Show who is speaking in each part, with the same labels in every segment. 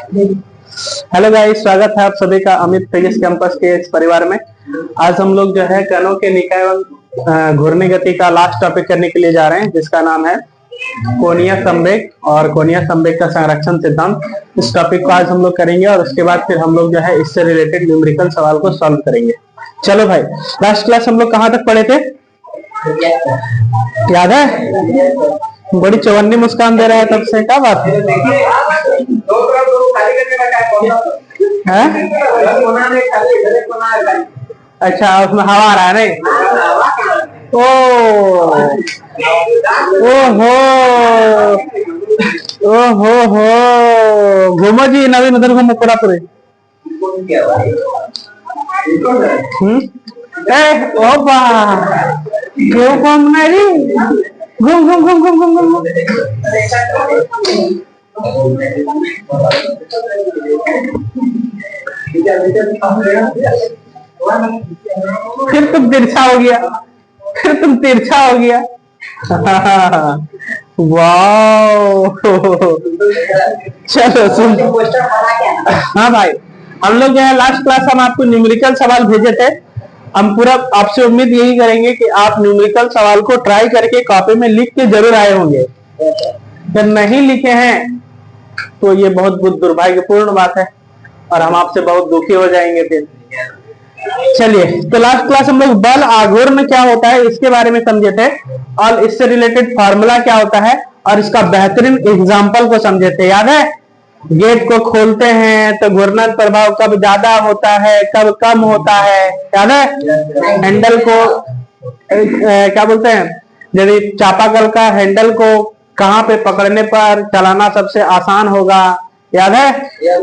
Speaker 1: Hello guys, स्वागत है आप सभी का अमित फिजिक्स कैंपस के इस परिवार में। आज हम लोग जो है कणों के निकाय एवं घूर्णी गति का लास्ट टॉपिक करने के लिए जा रहे हैं, जिसका नाम है कोणीय संवेग और कोणीय संवेग का संरक्षण सिद्धांत। इस टॉपिक को आज हम लोग करेंगे और उसके बाद फिर हम लोग जो है इससे रिलेटेड न्यूमेरिकल सवाल को सॉल्व करेंगे। चलो भाई, लास्ट क्लास हम लोग कहाँ तक पढ़े थे, याद है? बड़ी चौवन्नी मुस्कान दे रहा है तब से, क्या बात है? अच्छा, उसमें हवा आ रहा है नहीं? हो घूमो जी, नवीन उधर घूमो पूरा पूरे। क्यों घूम नहीं? घूम घूम घूम घूम घूम घूम। फिर तुम तिरछा हो गया, वाह। चलो सुन। हाँ भाई, हम लोग जो है लास्ट क्लास हम आपको न्यूमेरिकल सवाल भेजे थे। हम पूरा आपसे उम्मीद यही करेंगे कि आप न्यूमेरिकल सवाल को ट्राई करके कॉपी में लिख के जरूर आए होंगे। अगर नहीं लिखे हैं तो ये बहुत दुर्भाग्यपूर्ण बात है और हम आपसे बहुत दुखी हो जाएंगे फिर। चलिए, तो लास्ट क्लास हम लोग बल आघूर्ण क्या होता है इसके बारे में समझे थे और इससे रिलेटेड फार्मूला क्या होता है और इसका बेहतरीन एग्जाम्पल को समझे थे। याद है? गेट को खोलते हैं तो घूर्णन प्रभाव कब ज्यादा होता है, कब कम होता है, याद है? हैंडल को क्या बोलते हैं, यदि चापाकल का हैंडल को कहाँ पे पकड़ने पर चलाना सबसे आसान होगा, याद है?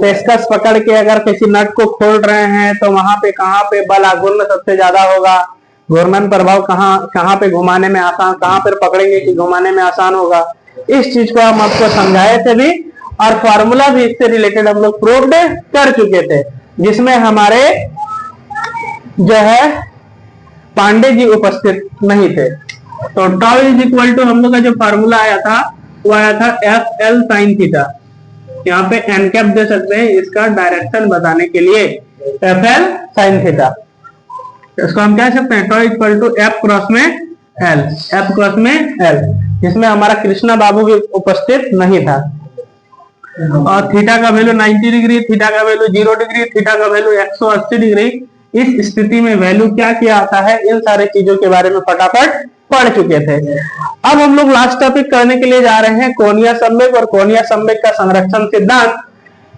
Speaker 1: पेचकस पकड़ के अगर किसी नट को खोल रहे हैं तो वहां पे कहाँ पे बल आघूर्ण सबसे ज्यादा होगा, घूर्णन प्रभाव कहाँ पे घुमाने में आसान, कहाँ पर पकड़ेंगे कि घुमाने में आसान होगा। इस चीज को हम आपको समझाए थे भी और फॉर्मूला भी इससे रिलेटेड हम लोग प्रूव्ड कर चुके थे, जिसमें हमारे जो है पांडे जी उपस्थित नहीं थे। तो टाउ इज इक्वल टू हम लोग का जो फॉर्मूला आया था वो आया था एफ एल साइन थीटा। यहाँ पे एन कैप दे सकते हैं इसका डायरेक्शन बताने के लिए, एफ एल साइन थीटा। इसको हम कह सकते हैं tau equal to F cross में एल, एफ क्रॉस में एल, जिसमें हमारा कृष्णा बाबू भी उपस्थित नहीं था। और थीटा का वैल्यू 90 डिग्री, थीटा का वैल्यू 0 डिग्री, थीटा का वैल्यू 180 डिग्री। इस स्थिति में वैल्यू क्या क्या आता है, इन सारे चीजों के बारे में फटाफट पढ़ चुके थे। अब हम लोग लास्ट टॉपिक करने के लिए जा रहे हैं कोणीय संवेग और कोणीय संवेग का संरक्षण सिद्धांत।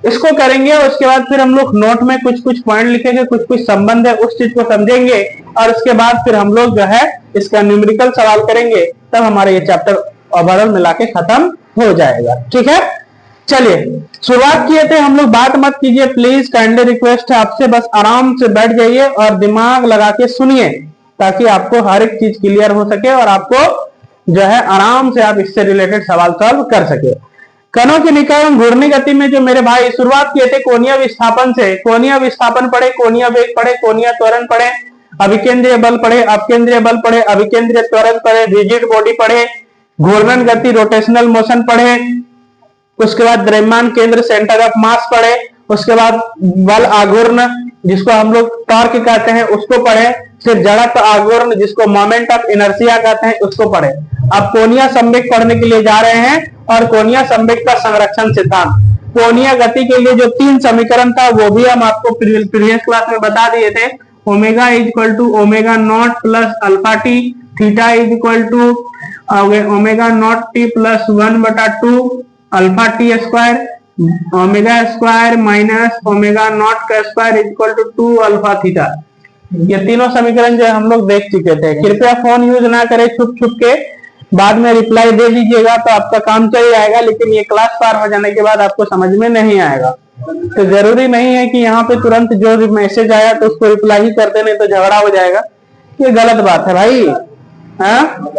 Speaker 1: इसको करेंगे और उसके बाद फिर हम लोग नोट में कुछ कुछ पॉइंट लिखेंगे, कुछ कुछ संबंध है उस चीज को समझेंगे और उसके बाद फिर हम लोग जो है इसका न्यूमेरिकल सवाल करेंगे, तब हमारा ये चैप्टर ओवरऑल मिला के खत्म हो जाएगा। ठीक है, चलिए शुरुआत किए थे हम लोग। बात मत कीजिए प्लीज, काइंडली रिक्वेस्ट है आपसे, बस आराम से बैठ जाइए और दिमाग लगा के सुनिए ताकि आपको हर एक चीज क्लियर हो सके और आपको जो है आराम से आप इससे रिलेटेड सवाल सॉल्व कर सके। कणों के निकाय एवं घूर्णी गति में जो मेरे भाई शुरुआत किए थे कोणीय विस्थापन से, कोणीय विस्थापन पढ़े, कोणीय वेग पढ़े, कोणीय त्वरण पढ़े, अभिकेंद्रीय बल पढ़े, अपकेंद्रीय बल पढ़े, अभिकेंद्रीय त्वरण पढ़े, रिजिड बॉडी पढ़े, घूर्णन गति रोटेशनल मोशन पढ़े, उसके बाद द्रव्यमान केंद्र सेंटर ऑफ मास पढ़े, उसके बाद बल आघूर्ण जिसको हम लोग टॉर्क कहते हैं उसको पढ़े, फिर जड़त्व आघूर्ण जिसको मोमेंट ऑफ इनर्शिया कहते हैं उसको पढ़े। अब कोणीय संवेग पढ़ने के लिए जा रहे हैं और कोणीय संवेग का संरक्षण सिद्धांत। कोणीय गति के लिए जो 3 समीकरण था वो भी हम आपको प्रीवियस क्लास में बता दिए थे। Omega is equal to omega naught plus alpha t, theta is equal to omega naught t plus 1/2 alpha t square, omega square minus omega naught का square is equal to 2 alpha theta. ये तीनों समीकरण जो हम लोग देख चुके थे। कृपया फोन यूज ना करें छुप छुप के, बाद में रिप्लाई दे दीजिएगा तो आपका काम चल जाएगा, लेकिन ये क्लास पार हो जाने के बाद आपको समझ में नहीं आएगा। तो जरूरी नहीं है कि यहाँ पे तुरंत जो मैसेज आया तो उसको रिप्लाई ही कर देने तो झगड़ा हो जाएगा। ये गलत बात है भाई, हाँ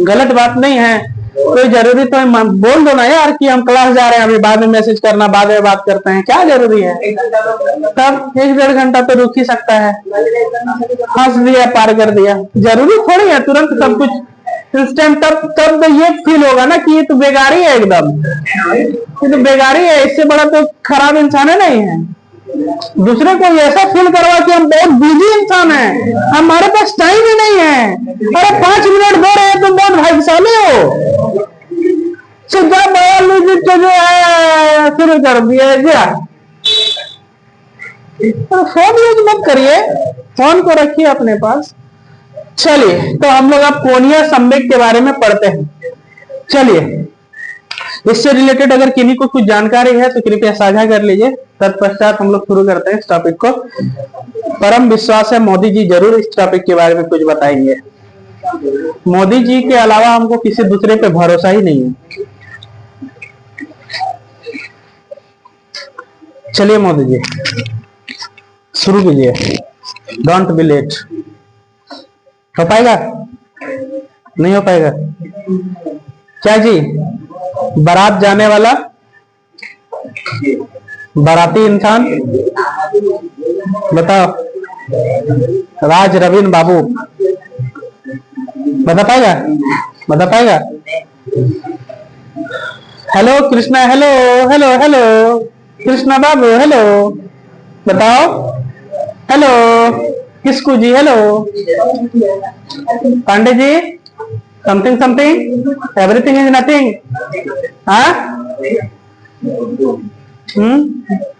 Speaker 1: गलत बात नहीं है। कोई जरूरी तो बोल दो ना यार कि हम क्लास जा रहे हैं, अभी बाद में मैसेज करना, बाद में बात करते हैं, क्या जरूरी है? तब 1-1.5 घंटा तो रुक ही सकता है। हंस दिया, पार कर दिया, जरूरी थोड़ी है तुरंत सब कुछ इंस्टेंट, तब तो ये फील होगा ना कि ये तो बेगारी है एकदम, ये तो बेगारी है, इससे बड़ा तो खराब इंसान है नहीं है। दूसरे को ऐसा फील करवा कि हम बहुत बिजी इंसान हैं, हमारे पास टाइम ही नहीं है, अरे 5 मिनट दे रहे हैं, तुम बहुत भाग्यशाली हो। सीधा बायोलॉजी तो जो है शुरू कर दिया क्या? तो फोन यूज मत करिए, फोन को रखिए अपने पास। चलिए, तो हम लोग अब कोनिया संवेग के बारे में पढ़ते हैं। चलिए, इससे रिलेटेड अगर किन्हीं को कुछ जानकारी है तो कृपया साझा कर लीजिए। तत्पश्चात हम लोग शुरू करते हैं इस टॉपिक को। परम विश्वास है मोदी जी जरूर इस टॉपिक के बारे में कुछ बताएंगे। मोदी जी के अलावा हमको किसी दूसरे पे भरोसा ही नहीं है। चलिए मोदी जी शुरू कीजिए, डोंट बी लेट। हो पाएगा? नहीं हो पाएगा क्या जी? बारात जाने वाला बाराती इंसान बताओ, राज रवीन बाबू बता पाएगा? बता पाएगा? Hello Krishna, hello hello hello Krishna बाबू, हेलो बताओ। हेलो किसकू जी, hello Pandey ji, something something everything is nothing. हाँ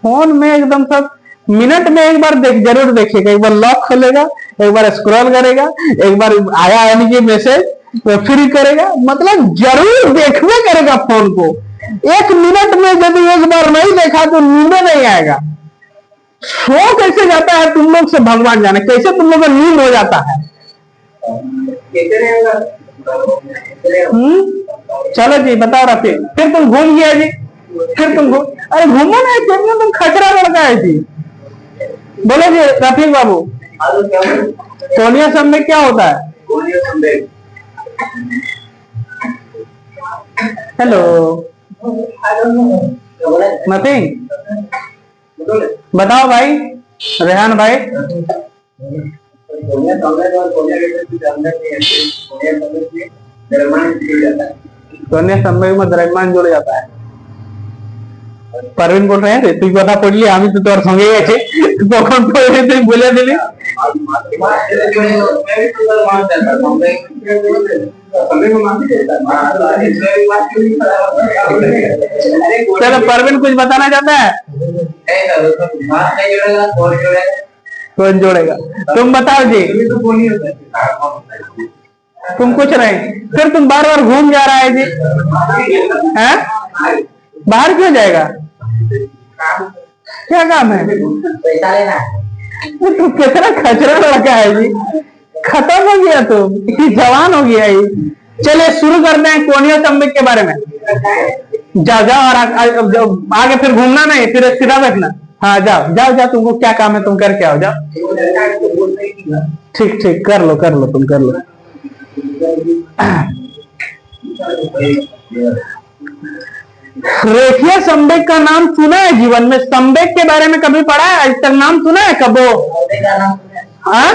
Speaker 1: फोन में एकदम सब मिनट में एक बार जरूर देखिएगा, एक बार लॉक खोलेगा, एक बार स्क्रॉल करेगा, एक बार आया यानी कि मैसेज तो फिर करेगा, मतलब जरूर देखने करेगा फोन को। 1 मिनट में यदि एक बार नहीं देखा तो नींद नहीं आएगा। सो कैसे जाता है तुम लोग से भगवान जाने, कैसे तुम लोग का नींद हो जाता है। चलो जी बताओ रफी, फिर तुम घूम गया जी, फिर तुम घूम, अरे घूमो ना, क्यों तुम खचरा लड़का है जी। बोलो जी रफीक बाबू, कोनिया संवेग क्या होता है? हेलो नथिंग, बताओ भाई रेहान भाई। कोनिया संवेग में द्रव्यमान जुड़ जाता है। परवीन बोल रहे हैं তুই কথা পড়লি আমি তো তোর সঙ্গেই আছি, তখন পড়ে তুই বলে দিলি। चलो परवीन कुछ बताना चाहता है? कौन जोड़ेगा? तुम बताओ जी। तुम कुछ नहीं, फिर तुम बार बार घूम जा रहा है जी, हैं? बाहर क्यों जाएगा? क्या काम है? पैसा लेना। तू कितना खचरा लड़का है जी, खत्म हो गया तुम, जवान हो गया ही। चलिए शुरू करते हैं कोनिया संवेग के बारे में। जाओ जाओ और आगे फिर घूमना नहीं, फिर सीधा बैठना। हाँ जाओ जाओ जाओ, तुमको क्या काम है तुम करके आओ, जाओ। ठीक ठीक कर लो तुम कर लो। रेखीय संवेग का नाम सुना है जीवन में? संवेग के बारे में कभी पढ़ा है आज तक? नाम सुना है कबो? हाँ,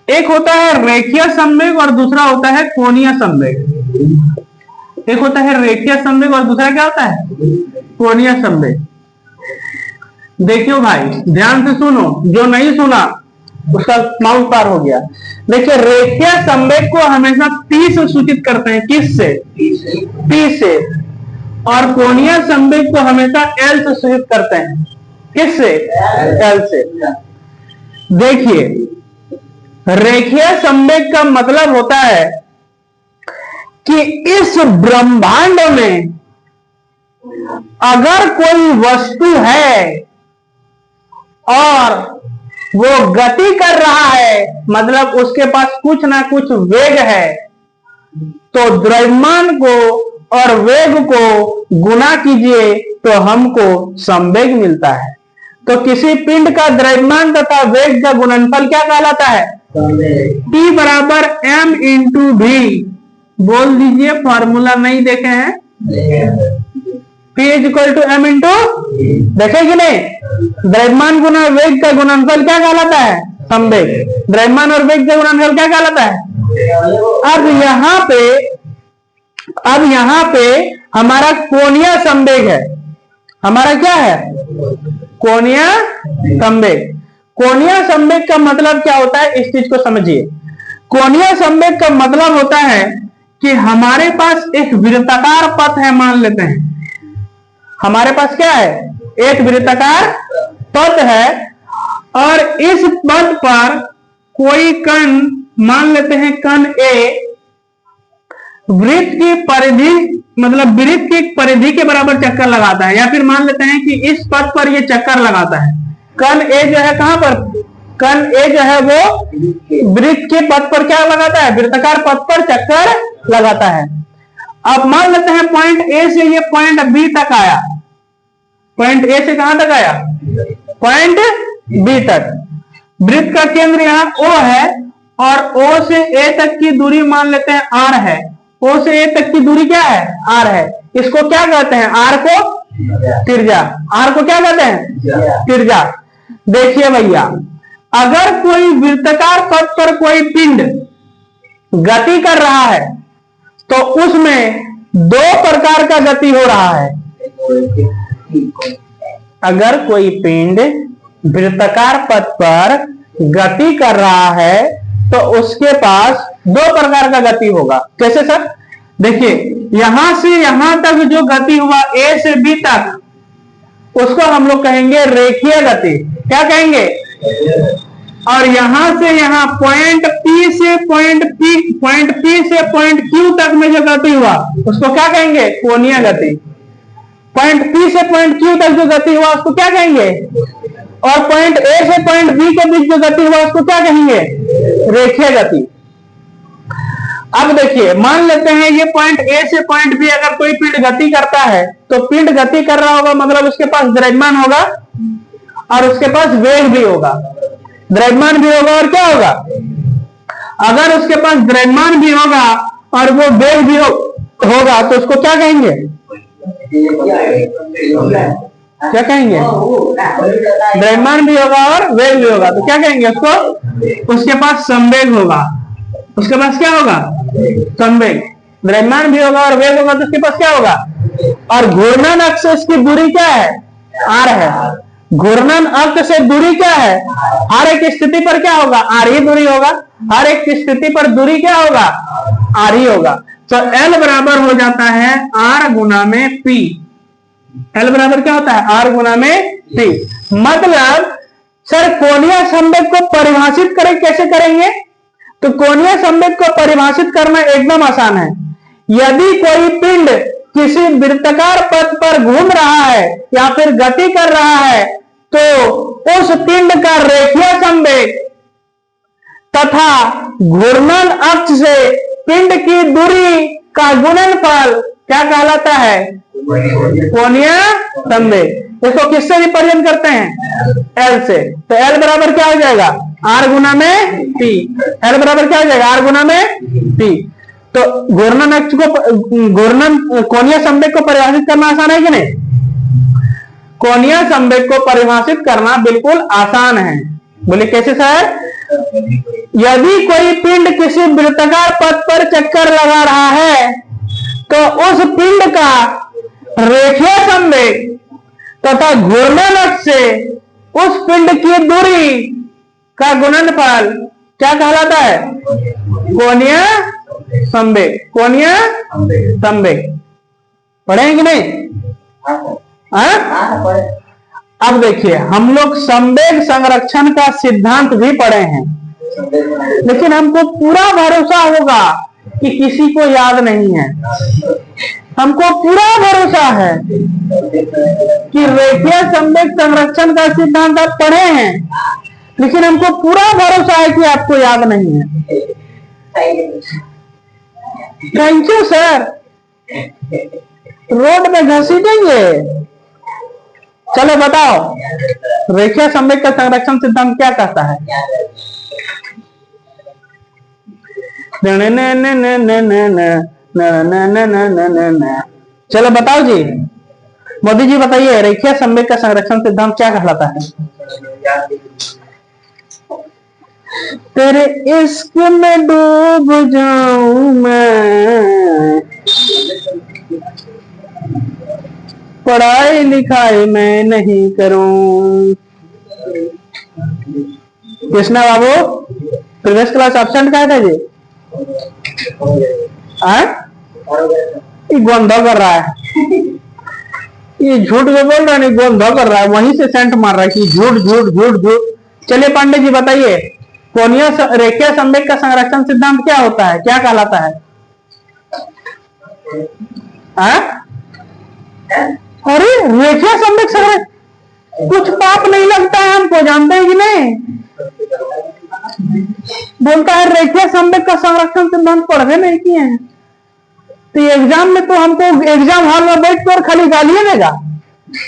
Speaker 1: एक होता है रेखीय संवेग और दूसरा होता है कोणीय संवेग। एक होता है रेखीय संवेग और दूसरा क्या होता है? कोणीय संवेग। देखियो भाई ध्यान से सुनो, जो नहीं सुना उसका माउस पार हो गया। देखिए रेखीय संवेग को हमेशा P से सूचित करते हैं। किस से? P से। और कोणीय संवेग को हमेशा L से सूचित करते हैं। किस से? L से। देखिए रेखीय संवेग का मतलब होता है कि इस ब्रह्मांड में अगर कोई वस्तु है और वो गति कर रहा है, मतलब उसके पास कुछ ना कुछ वेग है, तो द्रव्यमान को और वेग को गुना कीजिए तो हमको संवेग मिलता है। तो किसी पिंड का द्रव्यमान तथा वेग का गुणनफल क्या कहलाता है? T बराबर m इंटू भी। बोल दीजिए, फॉर्मूला नहीं देखे हैं? P is equal to m into, देखे कि नहीं? द्रव्यमान गुना वेग का गुणनफल क्या कहलाता है? संवेग। द्रव्यमान और वेग का गुणनफल क्या कहलाता है? अब यहाँ पे हमारा कोणीय संवेग है। हमारा क्या है? कोणीय संवेग। कोणीय संवेग का मतलब क्या होता है, इस चीज को समझिए। कोणीय संवेग का मतलब होता है कि हमारे पास एक वृत्ताकार पथ है, मान लेते हैं हमारे पास क्या है, एक वृत्ताकार पथ है, और इस पथ पर कोई कण, मान लेते हैं कण ए, वृत्त की परिधि मतलब वृत्त की परिधि के बराबर चक्कर लगाता है, या फिर मान लेते हैं कि इस पथ पर ये चक्कर लगाता है। कण ए जो है कहां पर, कण ए जो है वो वृत्त के पथ पर क्या लगाता है, वृत्ताकार पथ पर चक्कर लगाता है। अब मान लेते हैं पॉइंट ए से ये पॉइंट बी तक आया, पॉइंट ए से कहां तक आया, पॉइंट बी तक। वृत्त का केंद्र यहां O है, और O से A तक की दूरी मान लेते हैं R है। O से A तक की दूरी क्या है, R है। इसको क्या कहते हैं, R को त्रिज्या। R को क्या कहते हैं, त्रिज्या। देखिए भैया, अगर कोई वृत्ताकार पथ पर कोई पिंड गति कर रहा है तो उसमें दो प्रकार का गति हो रहा है। अगर कोई पिंड वृत्ताकार पथ पर गति कर रहा है तो उसके पास दो प्रकार का गति होगा। कैसे सर? देखिए, यहां से यहां तक जो गति हुआ ए से बी तक, उसको हम लोग कहेंगे रेखीय गति। क्या कहेंगे? और यहां से यहां पॉइंट पी से पॉइंट क्यू तक में जो गति हुआ उसको क्या कहेंगे, कोणीय गति। पॉइंट पी से पॉइंट क्यू तक जो गति हुआ उसको क्या कहेंगे, और पॉइंट ए से पॉइंट बी के बीच जो गति हुआ उसको क्या कहेंगे, रेखीय गति। अब देखिए, मान लेते हैं ये पॉइंट ए से पॉइंट बी अगर कोई पिंड गति करता है तो पिंड गति कर रहा होगा मतलब उसके पास द्रव्यमान होगा और उसके पास वेग भी होगा। द्रव्यमान भी होगा और क्या होगा, अगर उसके पास द्रव्यमान भी होगा और वो वेग भी होगा तो उसको क्या कहेंगे, क्या कहेंगे, द्रव्यमान भी होगा और वेग भी होगा तो क्या कहेंगे उसको, उसके पास संवेग होगा। उसके पास क्या होगा, संवेग। द्रव्यमान भी होगा और वेग होगा तो उसके पास क्या होगा। और घूर्णन अक्ष से इसकी दूरी क्या है, r है। घूर्णन अक्ष से दूरी क्या है, हर एक स्थिति पर क्या होगा, r ही दूरी होगा। हर एक स्थिति पर दूरी क्या होगा, r ही होगा। तो L बराबर हो जाता है r गुना में p। L बराबर क्या होता है, r गुना में p। मतलब सर कोणीय संवेग को परिभाषित करें, कैसे करेंगे, तो कोणीय संवेग को परिभाषित करना एकदम आसान है। यदि कोई पिंड किसी वृत्ताकार पथ पर घूम रहा है या फिर गति कर रहा है तो उस पिंड का रेखीय संवेग तथा घूर्णन अक्ष से पिंड की दूरी का गुणनफल क्या कहलाता है, कोणीय संवेग। इसको किससे रिप्रेजेंट करते हैं, L से। तो L बराबर क्या हो जाएगा, R गुना में P। L बराबर क्या हो जाएगा, R गुना में P। तो घूर्णन अक्ष को, घूर्णन कोणीय संवेग को परिभाषित करना आसान है कि नहीं, कोणीय संवेग को परिभाषित करना बिल्कुल आसान है। बोले कैसे सर, यदि कोई पिंड किसी वृत्ताकार पथ पर चक्कर लगा रहा है तो उस पिंड का रेखीय संवेग तथा घूर्णन अक्ष से उस पिंड की दूरी का गुणनफल क्या कहलाता है, कोणीय संवेग। कोणीय संवेग पढ़ेंगे कि नहीं, अब देखिए, हम लोग संवेग संरक्षण का सिद्धांत भी पढ़े हैं, लेकिन हमको पूरा भरोसा होगा कि किसी को याद नहीं है। हमको पूरा भरोसा है कि रेखीय संवेग संरक्षण का सिद्धांत आप पढ़े हैं, लेकिन हमको पूरा भरोसा है कि आपको याद नहीं है। थैंक यू सर, रोड में घसीटेंगे। चलो बताओ, रेखीय संवेग का संरक्षण सिद्धांत क्या कहता है। चलो बताओ जी, मोदी जी बताइए, रेखीय संवेग का संरक्षण सिद्धांत क्या कहलाता है। तेरे इश्क में डूब जाऊं मैं, पढ़ाई लिखाई मैं नहीं करूं। कृष्णा बाबू प्रीवियस क्लास एब्सेंट का था जी? ये गोंधा कर रहा है, ये झूठ जो बोल रहा है नहीं, गोंधा कर रहा है, वहीं से सेंट मार रहा है कि झूठ झूठ झूठ झूठ। चलिए पांडे जी बताइए, कोणीय रेखीय संवेग का संरक्षण सिद्धांत क्या होता है, क्या कहलाता है? अरे रेखीय संवेग संरक्षण कुछ पाप नहीं लगता है हमको, जानते हैं कि नहीं? बोलता है रेखीय संवेग का संरक्षण सिद्धांत पढ़े नहीं किए हैं, तो एग्जाम में तो हमको एग्जाम हॉल में बैठ कर खाली गालियां देगा,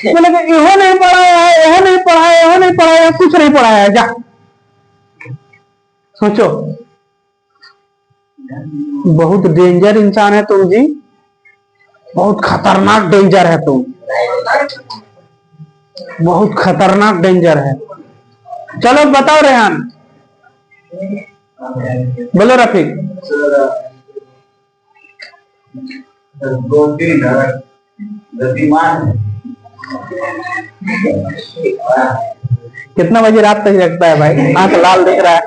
Speaker 1: बोलेगा इहो नहीं पढ़ाया है, यहो नहीं पढ़ाया, यहो नहीं पढ़ाया, कुछ नहीं पढ़ाया है, जा। सोचो, बहुत डेंजर इंसान है तुम जी, बहुत खतरनाक डेंजर है तुम, बहुत खतरनाक डेंजर है। चलो बताओ रेहान, बोलो रफीक। कितना बजे रात तक जगता है भाई, आंख लाल दिख रहा है?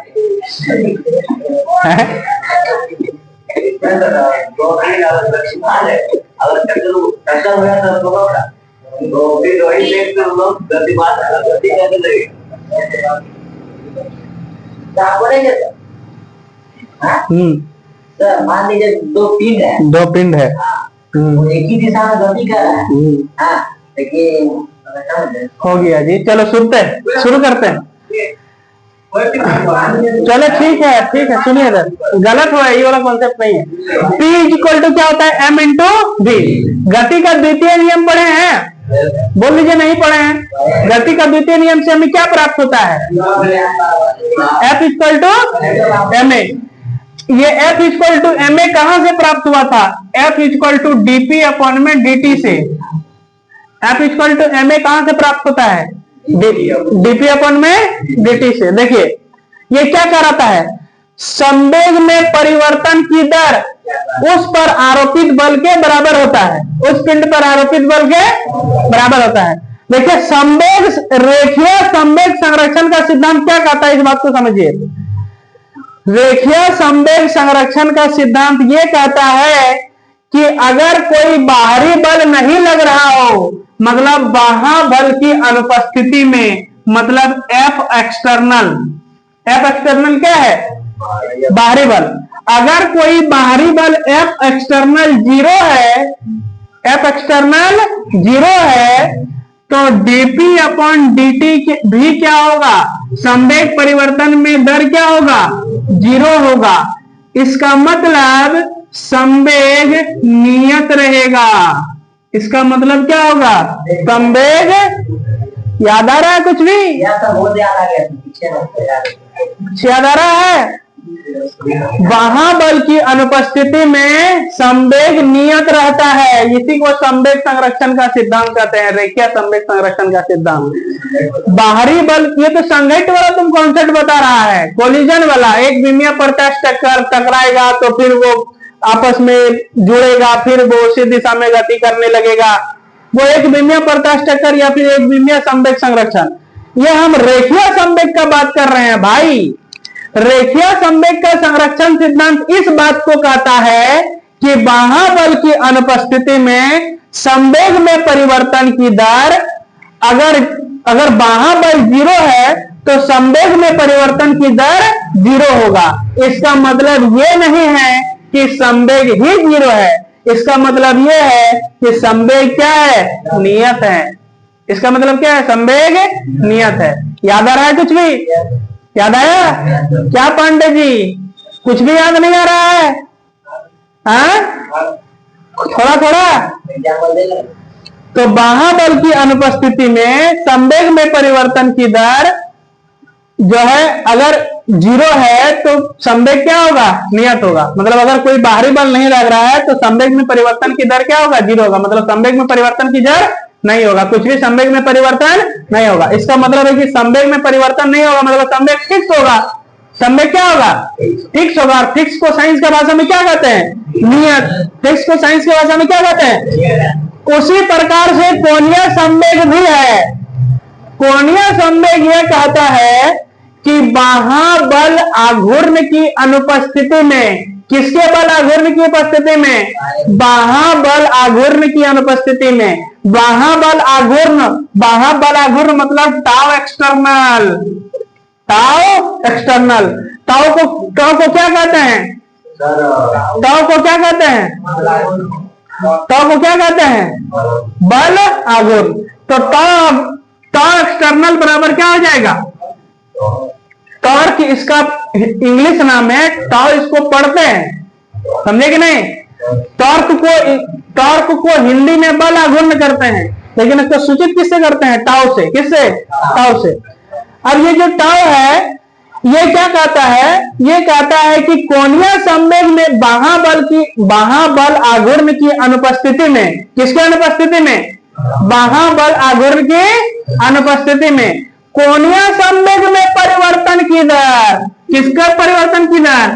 Speaker 2: मान लीजिए
Speaker 1: दो पिंड है,
Speaker 2: एक ही दिशा में गति कर रहा है, लेकिन
Speaker 1: हो गया जी। चलो शुरू करते हैं। चलो ठीक है सुनिए इधर, गलत हुआ ये वाला कॉन्सेप्ट नहीं है। P इक्वल टू क्या होता है, M इंटू बी। गति का द्वितीय नियम पढ़े हैं? बोल लीजिए नहीं पढ़े हैं। गति का द्वितीय नियम से हमें क्या प्राप्त होता है? F equal to m a. ये F equal to m a कहां से प्राप्त हुआ था? F equal to dp upon में dt से। F equal to m a कहां से प्राप्त होता है? डीपी अपॉन में dt से। देखिए ये क्या कराता है, संवेग में परिवर्तन की दर उस पर आरोपित बल के बराबर होता है, उस पिंड पर आरोपित बल के बराबर होता है। देखिए संवेग, रेखीय संवेग संरक्षण का सिद्धांत क्या कहता है, इस बात को समझिए। रेखीय संवेग संरक्षण का सिद्धांत ये कहता है कि अगर कोई बाहरी बल नहीं लग रहा हो, मतलब बाह्य बल की अनुपस्थिति में, मतलब F एक्सटर्नल क्या है? बाहरी बल। अगर कोई बाहरी बल F एक्सटर्नल जीरो है तो dp अपॉन dt भी क्या होगा? संवेग परिवर्तन में दर क्या होगा? जीरो होगा। इसका मतलब संवेग नियत रहेगा। इसका मतलब क्या होगा? संवेग, याद आ रहा है कुछ भी? याद आ रहा है? वहां बल की अनुपस्थिति में संवेग नियत रहता है, इसी को संवेग संरक्षण का सिद्धांत कहते हैं, रेखीय संवेग संरक्षण का सिद्धांत। बाहरी बल, ये तो संघट्ट वाला तुम कॉन्सेप्ट बता रहा है, कोलिजन वाला। एक विमीय प्रत्यास्थ टकराएगा तो फिर वो आपस में जुड़ेगा, फिर वो उसी दिशा में गति करने लगेगा, वो एक विमीय प्रत्यास्थ टक्कर या फिर एक विमीय संवेग संरक्षण। ये हम रेखीय संवेग का बात कर रहे हैं भाई। रेखीय संवेग का संरक्षण सिद्धांत इस बात को कहता है कि बाह्य बल की अनुपस्थिति में संवेग में परिवर्तन की दर, अगर बाह्य बल जीरो है तो संवेग में परिवर्तन की दर जीरो होगा। इसका मतलब ये नहीं है कि संवेग ही जीरो है, इसका मतलब ये है कि संवेग क्या है? नियत है। इसका मतलब क्या है? संवेग नियत है। याद आ रहा है कुछ भी? याद आया क्या पांडे जी? कुछ भी याद नहीं आ रहा है? थोड़ा तो बाह्य बल की अनुपस्थिति में संवेग में परिवर्तन की दर जो है, अगर जीरो है तो संवेग क्या होगा? नियत होगा। मतलब अगर कोई बाहरी बल नहीं लग रहा है तो संवेग में परिवर्तन की दर क्या होगा? जीरो होगा। मतलब संवेग में परिवर्तन की दर नहीं होगा, कुछ भी संवेग में परिवर्तन नहीं होगा। इसका मतलब है कि संवेग में परिवर्तन नहीं होगा, मतलब संवेग फिक्स होगा। संवेग क्या होगा? फिक्स होगा। फिक्स को साइंस की भाषा में क्या कहते हैं? नियत। फिक्स को साइंस की भाषा में क्या कहते हैं? उसी प्रकार से कोणीय संवेग भी है। कोणीय संवेग यह कहता है कि महाबल आघूर्ण की अनुपस्थिति में, किसके बल आघूर्ण की उपस्थिति में? महाबल आघूर्ण की अनुपस्थिति में। महाबल आघूर्ण मतलब टाउ एक्सटर्नल। टाउ को क्या कहते हैं? टाउ को क्या कहते हैं? टाउ को क्या कहते हैं? बल आघूर्ण। तो टाउ एक्सटर्नल बराबर क्या हो जाएगा? टॉर्क इसका इंग्लिश नाम है, टाउ इसको पढ़ते हैं, समझे कि नहीं? टॉर्क को हिंदी में बल आघूर्ण करते हैं, लेकिन इसको सूचित किससे करते हैं? टाउ से। किससे? टाउ से। अब ये जो टाउ है ये क्या कहता है? ये कहता है कि कोणीय संवेग में महाबल आघूर्ण की अनुपस्थिति में, किसके अनुपस्थिति में? महाबल आघूर्ण की अनुपस्थिति में कोणीय संवेग में परिवर्तन की दर, किसका परिवर्तन की दर?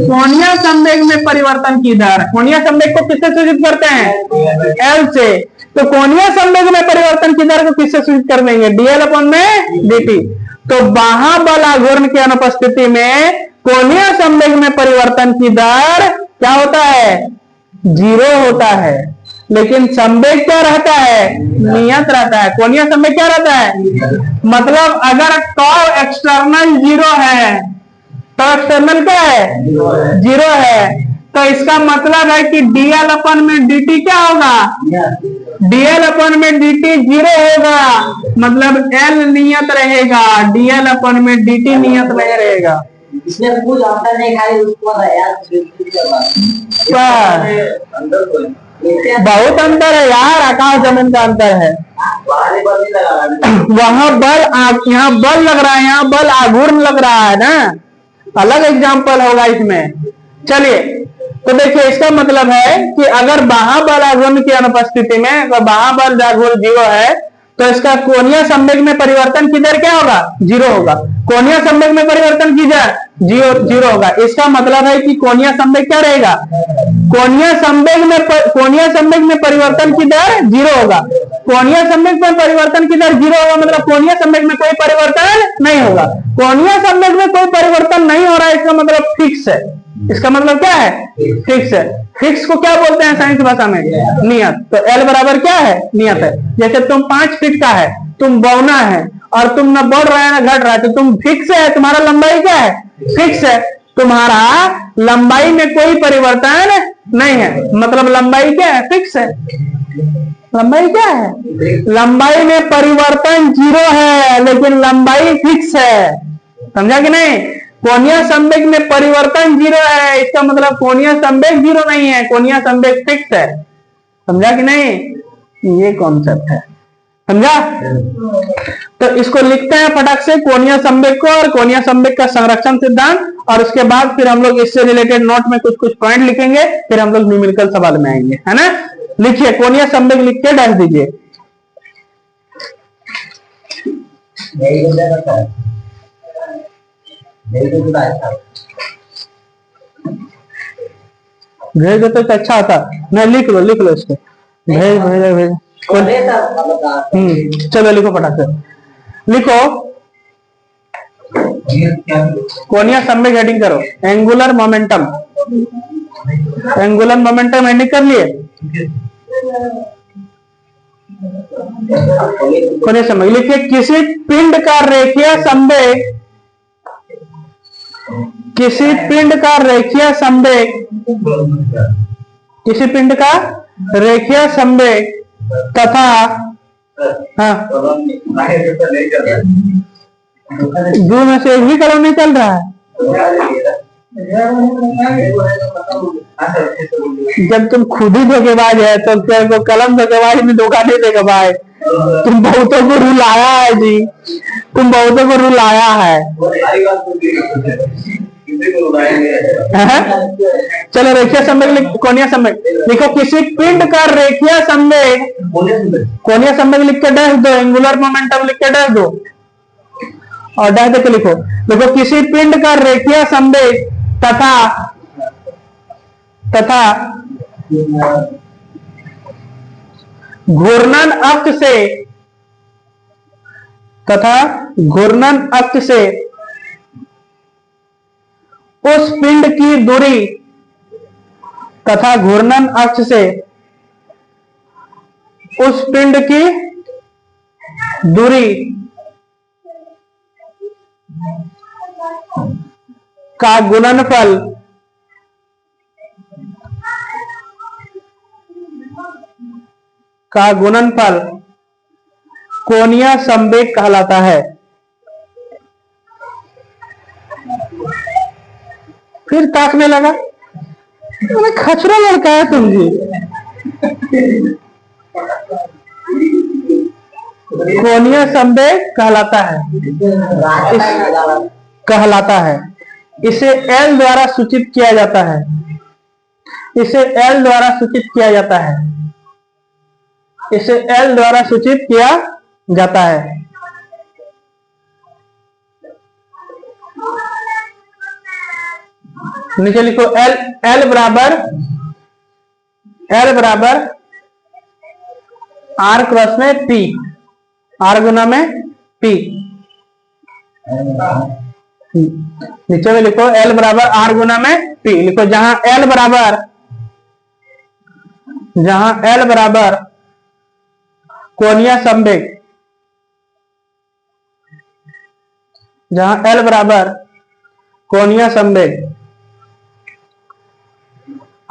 Speaker 1: कोणीय संवेग में परिवर्तन की दर। कोणीय संवेग को किससे सूचित करते हैं? एल से। तो कोणीय संवेग में परिवर्तन की दर को किससे सूचित कर देंगे? डीएल अपॉन में डीटी। तो महाबल आघूर्ण की अनुपस्थिति में कोणीय संवेग में परिवर्तन की दर क्या होता है? 0 होता है। लेकिन संवेग क्या रहता है? नियत रहता है। कोणीय संवेग क्या रहता है? मतलब अगर टाउ एक्सटर्नल 0 है, तो एक्सटर्नल क्या है? 0 है, तो इसका मतलब है कि डीएल अपन में dt क्या होगा? डीएल अपन में dt 0 होगा, मतलब एल नियत रहेगा, डीएल अपन में dt नियत नहीं रहेगा।
Speaker 2: इसमें कुछ अंतर नहीं, खाली उसको
Speaker 1: बहुत अंतर है यार, आकाश जमीन का अंतर है। वहां बल, यहाँ बल लग रहा है, यहाँ बल आघूर्ण लग रहा है ना, अलग एग्जाम्पल होगा इसमें। चलिए तो देखिए, इसका मतलब है कि अगर महाबल आघूर्ण की अनुपस्थिति में, अगर महाबल आघूर्ण 0 है, तो इसका कोणीय संवेग में परिवर्तन की दर क्या होगा? 0 होगा। कोणीय संवेग में परिवर्तन की दर 0 होगा। इसका मतलब है कि कोणीय संवेग क्या रहेगा? कोणीय संवेग में परिवर्तन की दर 0 होगा। कोणीय संवेग में परिवर्तन की दर 0 होगा, मतलब कोणीय संवेग में कोई परिवर्तन नहीं होगा। कोणीय संवेग में कोई परिवर्तन नहीं हो रहा है, इसका मतलब फिक्स है। इसका मतलब क्या है? फिक्स है। फिक्स को क्या बोलते हैं साइंस भाषा में? नियत। तो एल बराबर क्या है? नियत है। जैसे तुम 5 फीट का है, तुम बौना है, और तुम न बढ़ रहा है न घट रहा है, तो तुम फिक्स है। तुम्हारा लंबाई क्या है? फिक्स है। तुम्हारा लंबाई में कोई परिवर्तन नहीं है, मतलब लंबाई क्या है? फिक्स है। लंबाई क्या है? लंबाई में परिवर्तन 0 है, लेकिन लंबाई फिक्स है। समझा कि नहीं? कोणीय संवेग में परिवर्तन 0 है, इसका मतलब कोणीय संवेग 0 नहीं है, कोणीय संवेग फिक्स है। समझा कि नहीं? ये कॉन्सेप्ट है, समझा? तो इसको लिखते हैं फटाक से, कोणीय संवेग को और कोणीय संवेग का संरक्षण सिद्धांत, और उसके बाद फिर हम लोग इससे रिलेटेड नोट में कुछ पॉइंट लिखेंगे, फिर हम लोग न्यूमेरिकल सवाल में आएंगे, है ना? लिखिए, कोणीय संवेग लिख के डाल दीजिए। भेज देते तो अच्छा होता। नहीं, लिख लो इसको। भेज। चलो लिखो फटाक से, लिखो। कोणीय संवेग हेडिंग करो, angular momentum. Angular momentum heading कर लिए? कोणीय संवेग लिखिए, किसी पिंड का रेखीय संवेग, किसी पिंड का रेखीय संवेग, किसी पिंड का रेखीय संवेग तथा, हाँ, 2 में से एक भी कलम नहीं चल रहा है। जब तुम खुद ही धोखेबाज है तो तेरे को कलम धोखेबाज में धोखा नहीं देगा भाई। तुम बहुतों को रुलाया है जी, तुम बहुतों को रुलाया है। चलो रेखीय संवेग, कोणीय संवेग लिखो, किसी पिंड का रेखीय संवेग, कोणीय संवेग लिख के डैश दो, एंगुलर मोमेंटम लिख के डैश दो, और डैश देके लिखो। देखो किसी पिंड का रेखीय संवेग तथा घूर्णन अक्ष से उस पिंड की दूरी तथा घूर्णन अक्ष से उस पिंड की दूरी का गुणनफल कोणीय संवेग कहलाता है। फिर ताकने लगा, खचरा लड़का है तुम जी। कोणीय संवेग कहलाता है। इसे L द्वारा सूचित किया जाता है। इसे L द्वारा सूचित किया जाता है। नीचे लिखो L बराबर R क्रॉस में P, R गुना में P। नीचे में लिखो L बराबर R गुना में P। लिखो जहां L बराबर कोणीय संवेग,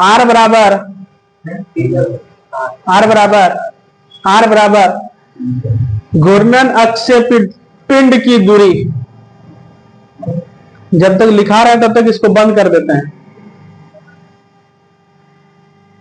Speaker 1: R बराबर घूर्णन अक्ष से पिंड की दूरी। जब तक लिखा रहा है तब तक इसको बंद कर देते हैं।